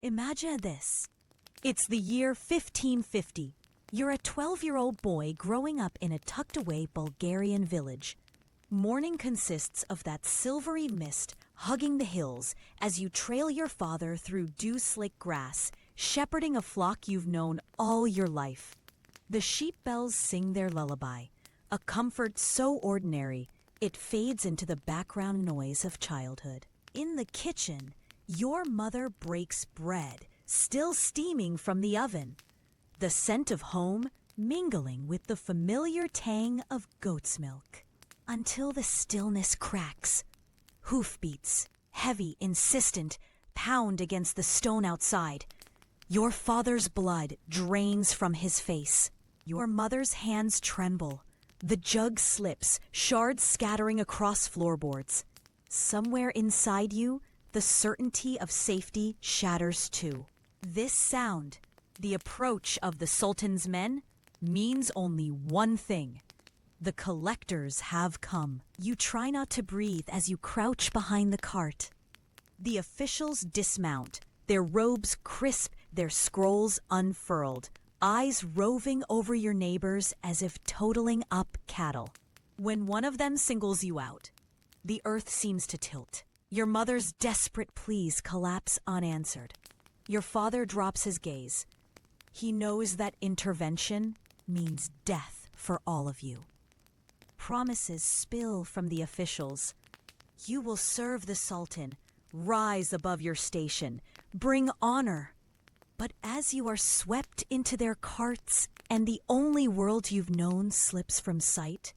Imagine this. It's the year 1550. You're a 12-year-old boy growing up in a tucked-away Bulgarian village. Morning consists of that silvery mist hugging the hills as you trail your father through dew-slick grass, shepherding a flock you've known all your life. The sheep bells sing their lullaby, a comfort so ordinary it fades into the background noise of childhood. In the kitchen, your mother breaks bread, still steaming from the oven, the scent of home mingling with the familiar tang of goat's milk. Until the stillness cracks. Hoofbeats, heavy, insistent, pound against the stone outside. Your father's blood drains from his face. Your mother's hands tremble. The jug slips, shards scattering across floorboards. Somewhere inside you, the certainty of safety shatters too. This sound, the approach of the Sultan's men, means only one thing. The collectors have come. You try not to breathe as you crouch behind the cart. The officials dismount, their robes crisp, their scrolls unfurled, eyes roving over your neighbors as if totaling up cattle. When one of them singles you out, the earth seems to tilt. Your mother's desperate pleas collapse unanswered. Your father drops his gaze. He knows that intervention means death for all of you. Promises spill from the officials. You will serve the Sultan, rise above your station, bring honor. But as you are swept into their carts and the only world you've known slips from sight,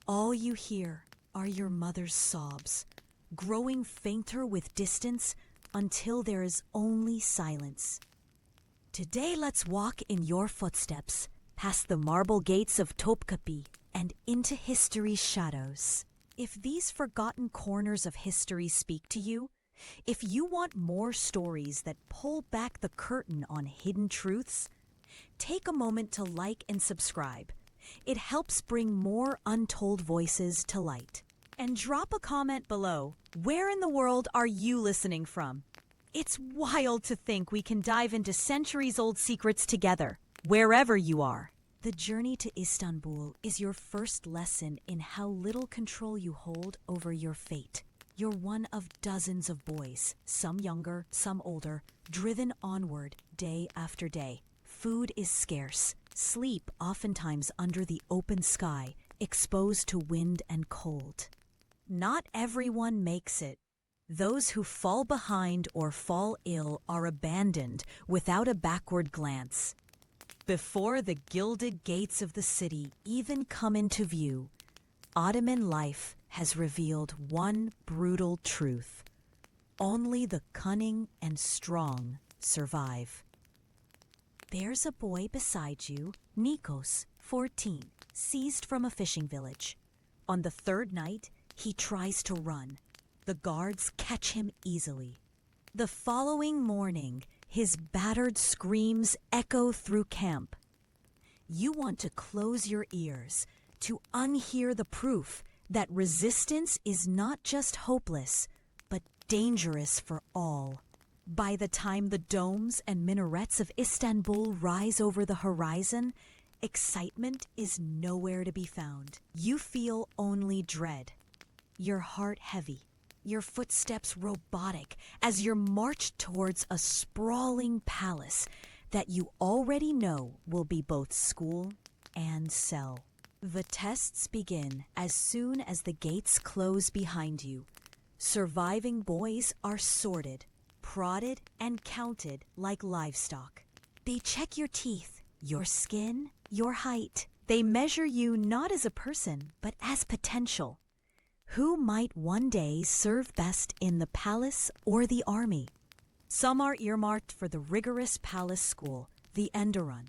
all you hear are your mother's sobs, growing fainter with distance until there is only silence. Today let's walk in your footsteps, past the marble gates of Topkapi and into history's shadows. If these forgotten corners of history speak to you, if you want more stories that pull back the curtain on hidden truths, take a moment to like and subscribe. It helps bring more untold voices to light. And drop a comment below. Where in the world are you listening from? It's wild to think we can dive into centuries-old secrets together, wherever you are. The journey to Istanbul is your first lesson in how little control you hold over your fate. You're one of dozens of boys, some younger, some older, driven onward day after day. Food is scarce, sleep oftentimes under the open sky, exposed to wind and cold. Not everyone makes it. Those who fall behind or fall ill are abandoned without a backward glance. Before the gilded gates of the city even come into view, Ottoman life has revealed one brutal truth. Only the cunning and strong survive. There's a boy beside you, Nikos, 14, seized from a fishing village. On the third night, he tries to run. The guards catch him easily. The following morning, his battered screams echo through camp. You want to close your ears, to unhear the proof that resistance is not just hopeless, but dangerous for all. By the time the domes and minarets of Istanbul rise over the horizon, excitement is nowhere to be found. You feel only dread, your heart heavy, your footsteps robotic as you're marched towards a sprawling palace that you already know will be both school and cell. The tests begin as soon as the gates close behind you. Surviving boys are sorted, prodded, and counted like livestock. They check your teeth, your skin, your height. They measure you not as a person, but as potential. Who might one day serve best in the palace or the army? Some are earmarked for the rigorous palace school, the Enderun.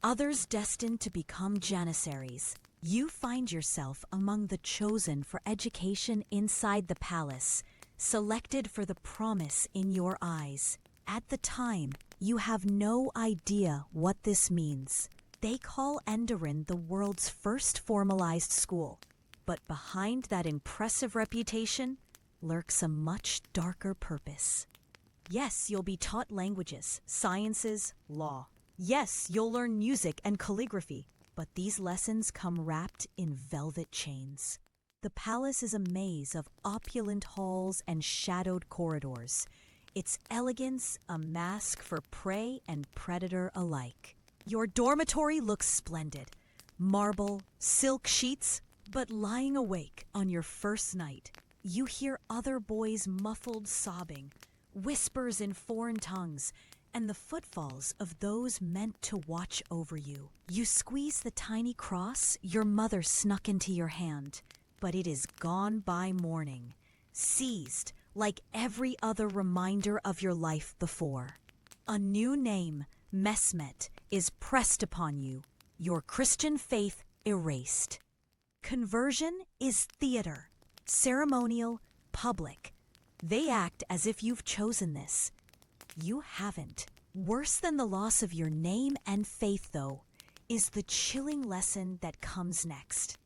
Others destined to become janissaries. You find yourself among the chosen for education inside the palace, selected for the promise in your eyes. At the time, you have no idea what this means. They call Enderun the world's first formalized school. But behind that impressive reputation lurks a much darker purpose. Yes, you'll be taught languages, sciences, law. Yes, you'll learn music and calligraphy, but these lessons come wrapped in velvet chains. The palace is a maze of opulent halls and shadowed corridors, its elegance a mask for prey and predator alike. Your dormitory looks splendid. Marble, silk sheets, but lying awake on your first night, you hear other boys' muffled sobbing, whispers in foreign tongues, and the footfalls of those meant to watch over you. You squeeze the tiny cross your mother snuck into your hand, but it is gone by morning, seized like every other reminder of your life before. A new name, Mesmet, is pressed upon you, your Christian faith erased. Conversion is theater, ceremonial, public. They act as if you've chosen this. You haven't. Worse than the loss of your name and faith, though, is the chilling lesson that comes next.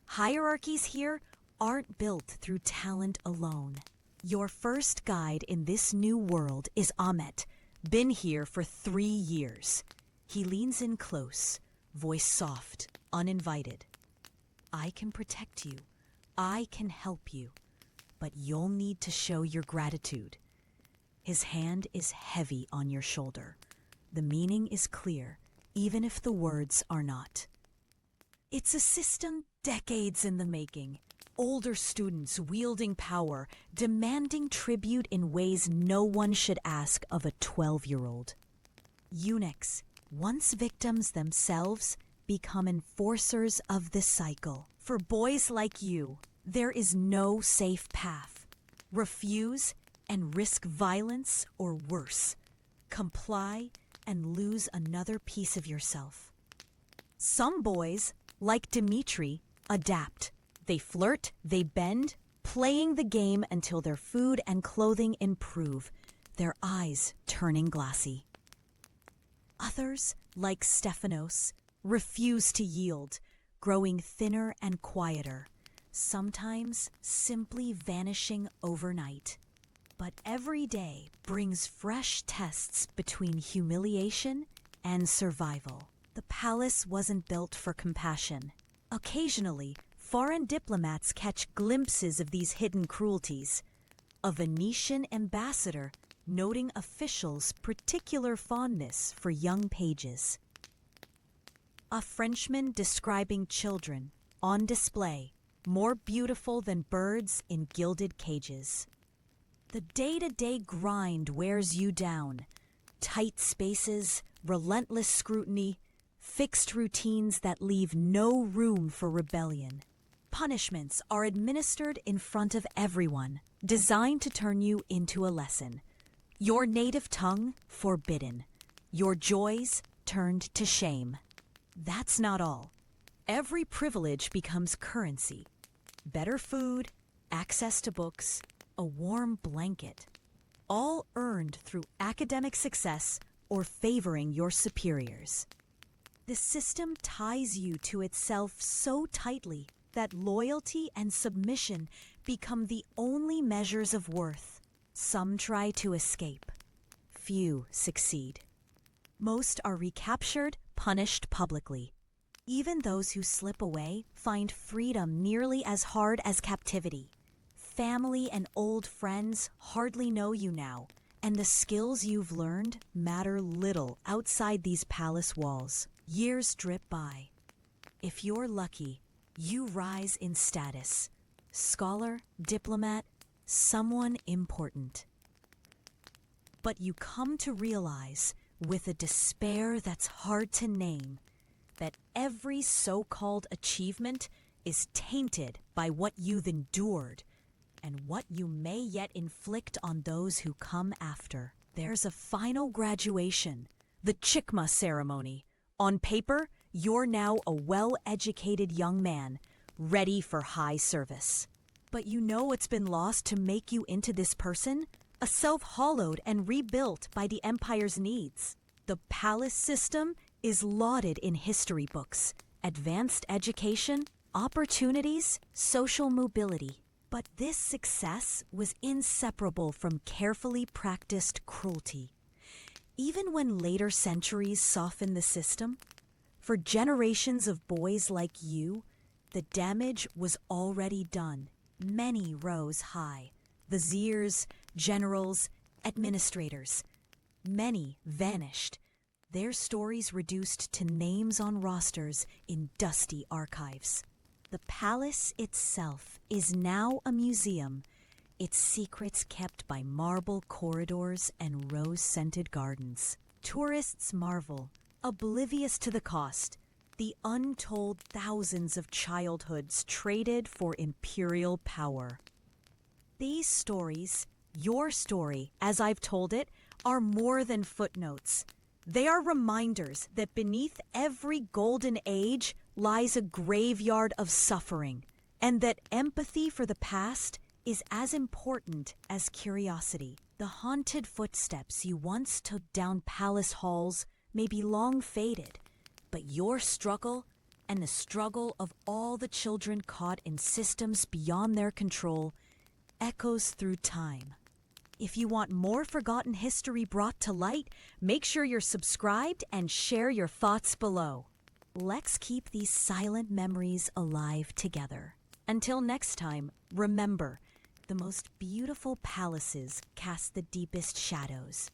Hierarchies here aren't built through talent alone. Your first guide in this new world is Ahmet, been here for 3 years. He leans in close, voice soft, uninvited. I can protect you. I can help you. But you'll need to show your gratitude. His hand is heavy on your shoulder. The meaning is clear, even if the words are not. It's a system decades in the making. Older students wielding power, demanding tribute in ways no one should ask of a 12-year-old. Eunuchs, once victims themselves, become enforcers of this cycle. For boys like you, there is no safe path. Refuse and risk violence or worse. Comply and lose another piece of yourself. Some boys, like Dimitri, adapt. They flirt, they bend, playing the game until their food and clothing improve, their eyes turning glassy. Others, like Stephanos, refuse to yield, growing thinner and quieter, sometimes simply vanishing overnight. But every day brings fresh tests between humiliation and survival. The palace wasn't built for compassion. Occasionally, foreign diplomats catch glimpses of these hidden cruelties. A Venetian ambassador noting officials' particular fondness for young pages. A Frenchman describing children, on display, more beautiful than birds in gilded cages. The day-to-day grind wears you down. Tight spaces, relentless scrutiny, fixed routines that leave no room for rebellion. Punishments are administered in front of everyone, designed to turn you into a lesson. Your native tongue forbidden. Your joys turned to shame. That's not all. Every privilege becomes currency. Better food, access to books, a warm blanket. All earned through academic success or favoring your superiors. The system ties you to itself so tightly that loyalty and submission become the only measures of worth. Some try to escape. Few succeed. Most are recaptured, punished publicly. Even those who slip away find freedom nearly as hard as captivity. Family and old friends hardly know you now, and the skills you've learned matter little outside these palace walls. Years drip by. If you're lucky, you rise in status. Scholar, diplomat, someone important. But you come to realize, with a despair that's hard to name, that every so-called achievement is tainted by what you've endured and what you may yet inflict on those who come after. There's a final graduation, the Chikma ceremony. On paper, you're now a well-educated young man, ready for high service. But you know what's been lost to make you into this person? A self hollowed and rebuilt by the empire's needs. The palace system is lauded in history books. Advanced education, opportunities, social mobility. But this success was inseparable from carefully practiced cruelty. Even when later centuries softened the system, for generations of boys like you, the damage was already done. Many rose high. Viziers, generals, administrators. Many vanished, their stories reduced to names on rosters in dusty archives. The palace itself is now a museum, its secrets kept by marble corridors and rose-scented gardens. Tourists marvel, oblivious to the cost, the untold thousands of childhoods traded for imperial power. These stories, your story, as I've told it, are more than footnotes. They are reminders that beneath every golden age lies a graveyard of suffering, and that empathy for the past is as important as curiosity. The haunted footsteps you once took down palace halls may be long faded, but your struggle and the struggle of all the children caught in systems beyond their control echoes through time. If you want more forgotten history brought to light, make sure you're subscribed and share your thoughts below. Let's keep these silent memories alive together. Until next time, remember, the most beautiful palaces cast the deepest shadows.